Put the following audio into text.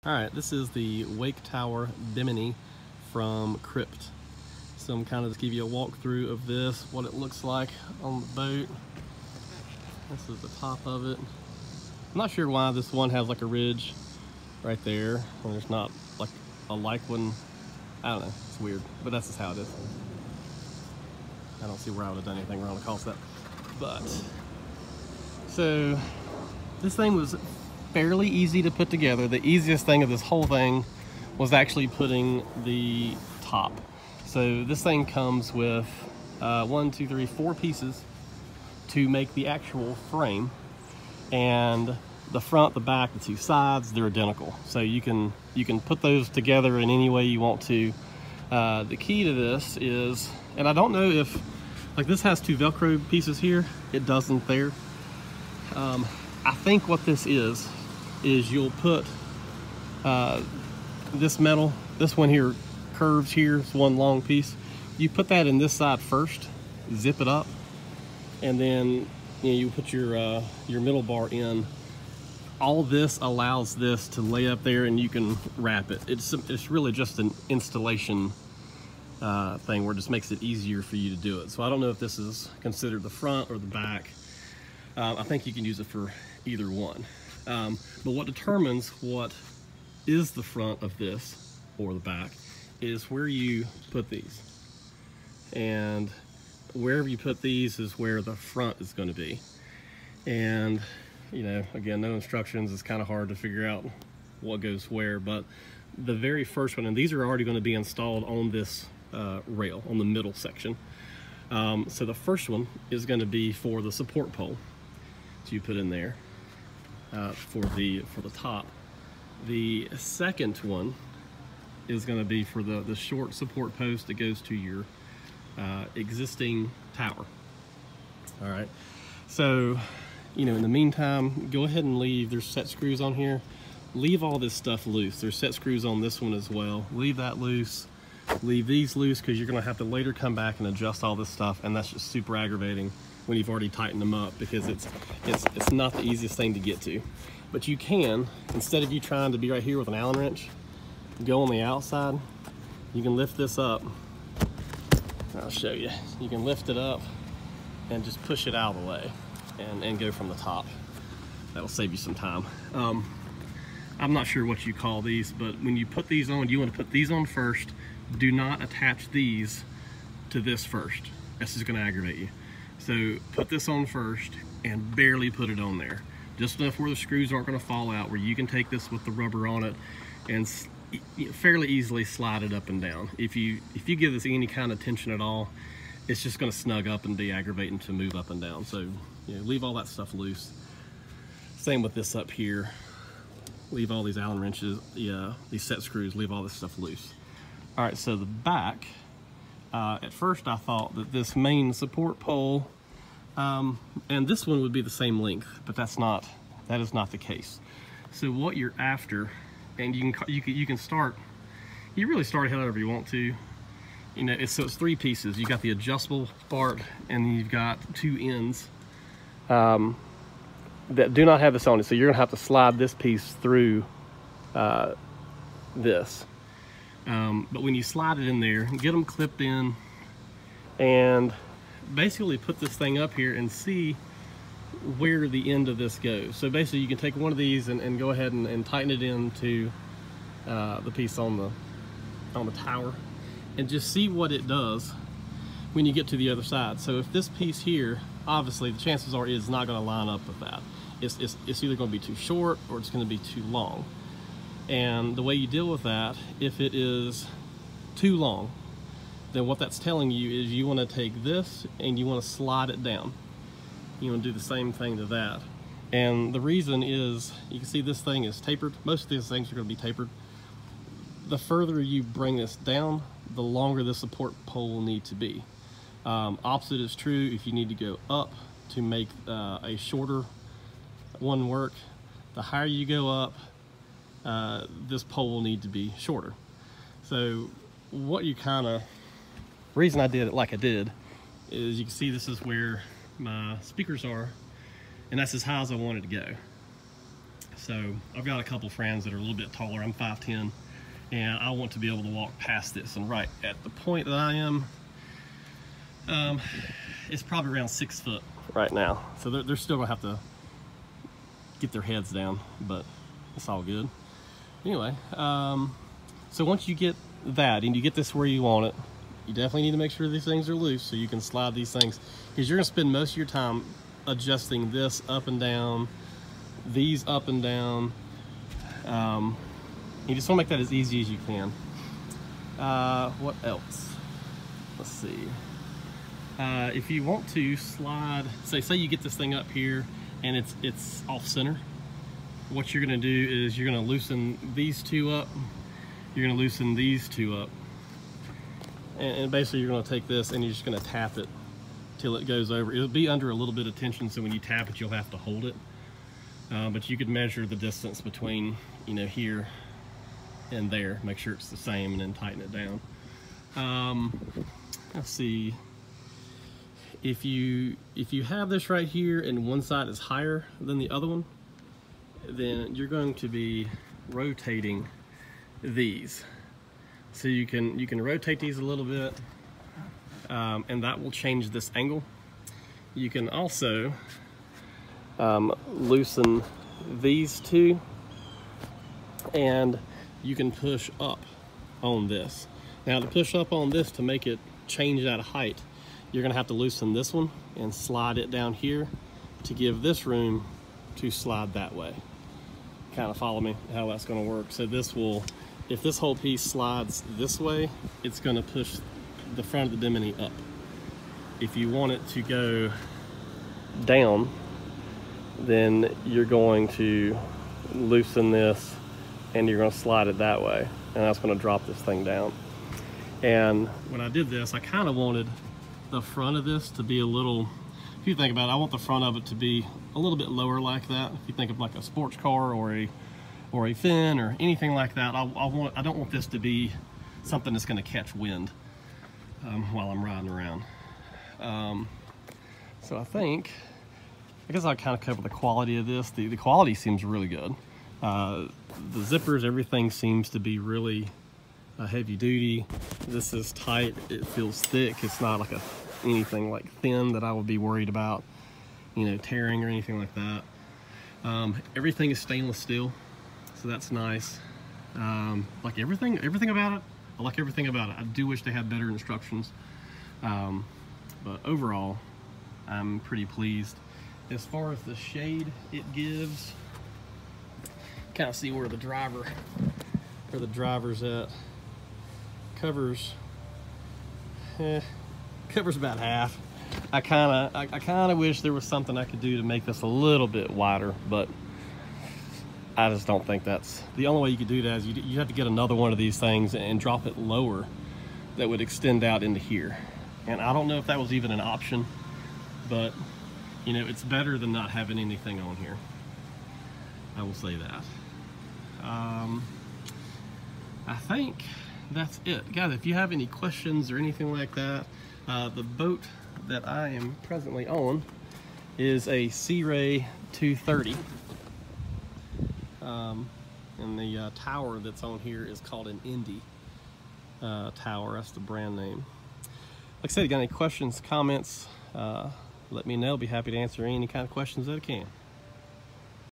All right, this is the Wake Tower Bimini from Krypt. So I'm kind of just give you a walkthrough of this, what it looks like on the boat. This is the top of it. I'm not sure why this one has like a ridge right there, and there's not like one. I don't know, it's weird, but that's just how it is. I don't see where I would have done anything wrong to cause that. But, so this thing was fairly easy to put together. The easiest thing of this whole thing was actually putting the top. So this thing comes with 4 pieces to make the actual frame, and the front, the back, the 2 sides, they're identical. So you can put those together in any way you want to. The key to this is, and I don't know if, like this has 2 Velcro pieces here, it doesn't there. I think what this is you'll put this metal, this one here curves here, it's one long piece. You put that in this side first, zip it up, and then you put your middle bar in. All this allows this to lay up there and you can wrap it. It's really just an installation thing where it just makes it easier for you to do it. So I don't know if this is considered the front or the back. I think you can use it for either one. But what determines what is the front of this or the back is where you put these. And wherever you put these is where the front is going to be. And again, no instructions. It's kind of hard to figure out what goes where, but the very first one, and these are already going to be installed on this rail, on the middle section. So the first one is going to be for the support pole. So you put in there for the top. The second one is going to be for the short support post that goes to your existing tower. All right. So in the meantime, go ahead and leave. There's set screws on here. Leave all this stuff loose. There's set screws on this one as well. Leave that loose. Leave these loose because you're going to have to later come back and adjust all this stuff, and that's just super aggravating when you've already tightened them up, because it's not the easiest thing to get to. But you can, instead of you trying to be right here with an Allen wrench, go on the outside. You can lift this up. I'll show you. You can lift it up and just push it out of the way and go from the top. That'll save you some time. I'm not sure what you call these, but when you put these on, you want to put these on first. Do not attach these to this first. That's just going to aggravate you. So put this on first and barely put it on there. Just enough where the screws aren't going to fall out, where you can take this with the rubber on it and fairly easily slide it up and down. If you give this any kind of tension at all, it's just going to snug up and be aggravating to move up and down. So leave all that stuff loose. Same with this up here. Leave all these Allen wrenches, these set screws, leave all this stuff loose. All right, so the back, at first I thought that this main support pole and this one would be the same length, but that is not the case. So what you're after, and you can start, you really start however you want to. So it's 3 pieces. You got the adjustable part, and then you've got 2 ends that do not have this on it. So you're gonna have to slide this piece through this. But when you slide it in there, get them clipped in, and basically put this thing up here and see where the end of this goes. So basically you can take one of these and go ahead and tighten it into the piece on the tower, and just see what it does when you get to the other side. So if this piece here, obviously the chances are it's not going to line up with that. It's either going to be too short or it's going to be too long. And the way you deal with that, if it is too long, then what that's telling you is you want to take this and you want to slide it down. You want to do the same thing to that. And the reason is, you can see this thing is tapered. Most of these things are going to be tapered. The further you bring this down, the longer the support pole will need to be. Opposite is true if you need to go up to make a shorter one work. The higher you go up, this pole will need to be shorter. So what you reason I did it like I did is, you can see this is where my speakers are, and that's as high as I wanted to go. So I've got a couple friends that are a little bit taller. I'm 5'10", and I want to be able to walk past this. And right at the point that I am, it's probably around 6 foot right now. So they're still gonna have to get their heads down, but it's all good. Anyway, so once you get that and you get this where you want it, you definitely need to make sure these things are loose so you can slide these things, because you're gonna spend most of your time adjusting this up and down, these up and down. You just want to make that as easy as you can. What else? Let's see. If you want to slide, say you get this thing up here and it's off center, what you're going to do is you're going to loosen these two up. You're going to loosen these two up, and basically you're going to take this and you're just going to tap it till it goes over. It'll be under a little bit of tension, so when you tap it, you'll have to hold it. But you could measure the distance between, you know, here and there, make sure it's the same, and then tighten it down. Let's see. If you have this right here and one side is higher than the other one, then you're going to be rotating these. So you can rotate these a little bit, and that will change this angle. You can also loosen these two, and you can push up on this. Now, to push up on this to make it change that height, you're gonna have to loosen this one and slide it down here to give this room to slide that way. Kind of follow me how that's gonna work. So this will, if this whole piece slides this way, it's gonna push the front of the Bimini up. If you want it to go down, then you're going to loosen this and you're going to slide it that way, and that's going to drop this thing down. And when I did this, I kind of wanted the front of this to be a little, if you think about it, I want the front of it to be a little bit lower like that. If you think of like a sports car or a Finn or anything like that, I don't want this to be something that's going to catch wind while I'm riding around. So I guess I'll kind of cover the quality of this. The quality seems really good. The zippers, everything seems to be really heavy duty. This is tight, it feels thick. It's not like anything like thin that I would be worried about, you know, tearing or anything like that. Everything is stainless steel, so that's nice. Like everything about it, I like everything about it. I do wish they had better instructions, but overall, I'm pretty pleased. As far as the shade it gives, kind of see where the driver's at. Covers about half. I kind of wish there was something I could do to make this a little bit wider, but I just don't think that's the only way you could do that. Is you have to get another one of these things and drop it lower that would extend out into here. And I don't know if that was even an option, but you know, it's better than not having anything on here. I will say that. I think that's it. Guys, if you have any questions or anything like that, the boat that I am presently on is a Sea Ray 230. And the tower that's on here is called an Indy tower. That's the brand name. Like I said, if you got any questions, comments, let me know. I'll be happy to answer any kind of questions that I can.